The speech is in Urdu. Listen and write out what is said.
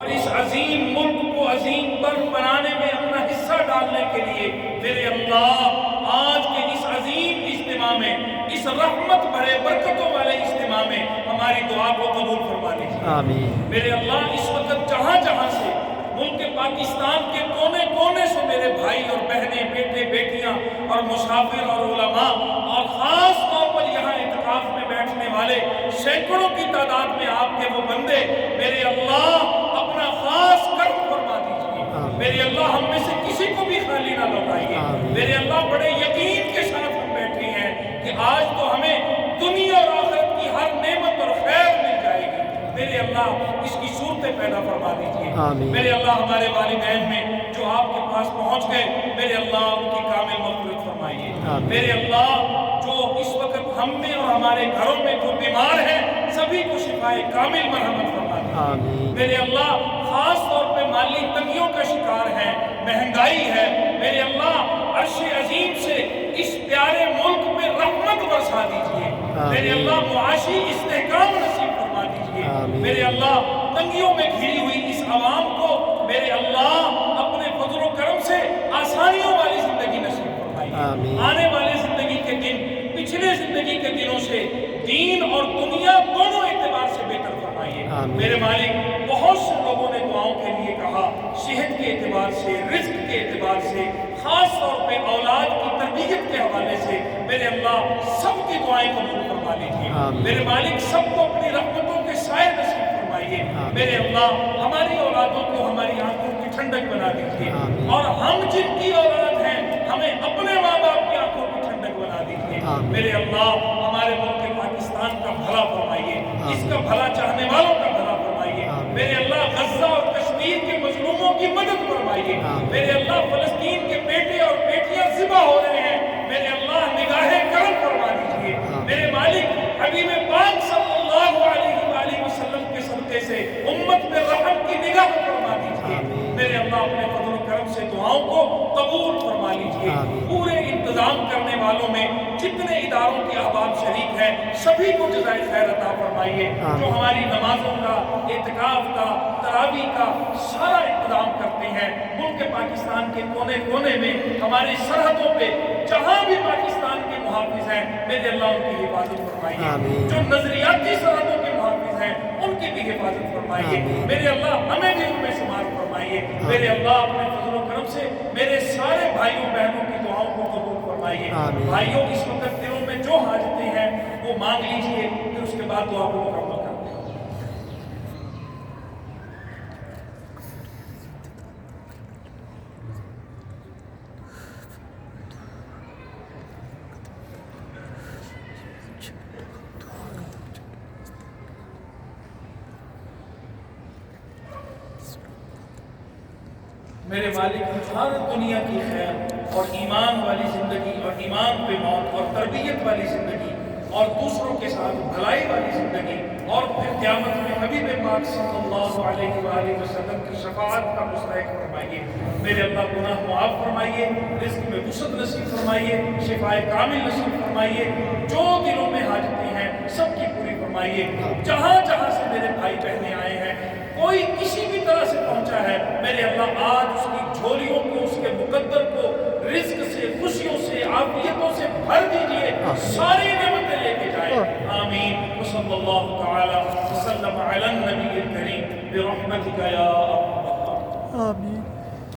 اور اس عظیم ملک کو عظیم پر بنانے میں اپنا حصہ ڈالنے کے لیے میرے اللہ آج کے اس عظیم اجتماع میں، اس رحمت بھرے برکتوں والے اجتماع میں ہماری دعا کو قبول فرما لیجیے آمین۔ میرے اللہ اس وقت جہاں جہاں سے ملک پاکستان کے کونے کونے سے میرے بھائی اور بہنیں، بیٹے بیٹیاں اور مسافر اور علماء اور خاص طور پر یہاں اعتکاف میں بیٹھنے والے سینکڑوں کی تعداد میں آپ کے وہ بندے، میرے اللہ اپنا خاص کرم فرما دیجیے میرے اللہ، ہم میں سے کسی کو بھی خالی نہ لوٹائیے میرے اللہ۔ بڑے یقین کے ساتھ ہم بیٹھے ہیں کہ آج تو ہمیں دنیا اور آخرت کی ہر نعمت اور خیر مل جائے گی میرے اللہ، اس کی صورتیں پیدا فرما دیجیے میرے اللہ۔ ہمارے والدین میں جو آپ کے پاس پہنچ گئے میرے اللہ ان کی کامل مغفرت فرمائیے میرے اللہ۔ جو اس وقت ہم میں اور ہمارے گھروں میں جو بیمار ہیں سبھی کو شفائے کامل مرحمت فرما دیجیے میرے اللہ۔ خاص طور پہ مالی تنگیوں کا شکار ہے، مہنگائی ہے میرے اللہ، عرش عظیم سے اس پیارے ملک میں رحمت برسا دیجیے میرے اللہ۔ معاشی استحکام نصیب فرما دیجیے میرے اللہ۔ تنگیوں میں گھری ہوئی اس عوام کو میرے اللہ اپنے فضل و کرم سے آسانیوں والی زندگی نصیب فرمائیے۔ آنے والے زندگی کے دن پچھلے زندگی کے دنوں سے دین اور دنیا دونوں اعتبار سے بہتر فرمائیے میرے مالک۔ بہت سے لوگوں نے دعاؤں کے لیے کہا، صحت کے اعتبار سے، رزق کے اعتبار سے، خاص طور پہ اولاد کی تربیت کے حوالے سے میرے اللہ سب کی دعائیں قبول فرما لیجیے میرے مالک۔ سب کو اپنی رحمتوں کے سائے نصیب فرمائیے میرے اللہ۔ ہماری اولادوں کو ہماری آنکھوں کی ٹھنڈک بنا دیجیے، اور ہم جن کی اولاد ہیں ہمیں اپنے ماں باپ کی آنکھوں کی ٹھنڈک بنا دیجیے میرے اللہ۔ ہمارے ملک پاکستان کا بھلا فرمائیے، اس کا بھلا چاہنے والوں کا بھلا فرمائیے میرے اللہ۔ غزہ اور کشمیر کے مظلوموں کی مدد فرمائیے میرے اللہ۔ فلسطین کے بیٹے اور بیٹیاں ذبح ہو رہے ہیں میرے اللہ، نگاہ کرم فرما دیجیے میرے مالک۔ حبیب پاک صلی اللہ علیہ وآلہ وسلم کے صدقے سے امت میں رحم کی نگاہ فرما دیجیے میرے اللہ۔ اپنے فضل و کرم سے دعاؤں کو قبول فرما لیجیے۔ پورے انتظام کرنے والوں میں جتنے اداروں کے احباب شریک ہیں سبھی کو جزائے خیر عطا فرمائیے۔ جو ہماری نمازوں کا، اعتکاف کا، تراویح کا سارا انتظام کرتے ہیں ملک پاکستان کے کونے کونے میں، ہماری سرحدوں پہ جہاں بھی پاکستان کے محافظ ہیں میرے اللہ ان کی حفاظت فرمائیے۔ جو نظریاتی سرحدوں کے محافظ ہیں ان کی بھی حفاظت فرمائیے میرے اللہ۔ ہمیں بھی ان میں شمار فرمائیے میرے اللہ۔ اپنے فضل و کرم سے میرے سارے بھائیوں بہنوں کی دعاؤں کو قبول فرمائیے بھائیوں۔ اس وقت دلوں میں جو حاجتیں ہیں وہ مانگ لیجیے، پھر اس کے بعد دعا کو مکمل کرتے ہیں۔ میرے مالک، ہر دنیا کی خیر اور ایمان والی زندگی اور ایمان پہ موت اور تربیت والی زندگی اور دوسروں کے ساتھ بھلائی والی زندگی اور پھر قیامت میں حبیب پاک صلی اللہ علیہ وآلہ وسلم کی شفاعت کا مستحق فرمائیے میرے اللہ۔ گناہ معاف فرمائیے، رزق میں وسعت نصیب فرمائیے، شفائے کامل نصیب فرمائیے۔ جو دلوں میں حاجتیں ہیں سب کی پوری فرمائیے۔ جہاں جہاں سے میرے بھائی بہنیں آئے ہیں، کوئی کسی بھی طرح سے پہنچا ہے میرے اللہ، آج اس کی جھولیوں کو، اس کے مقدر کو رزق سے، خوشیوں سے، عافیتوں سے بھر دیجیے، ساری نعمتیں لے کے جائے آمین۔ وصلی اللہ تعالی وسلم علی النبی الکریم برحمتک یا ارحم الراحمین آمین۔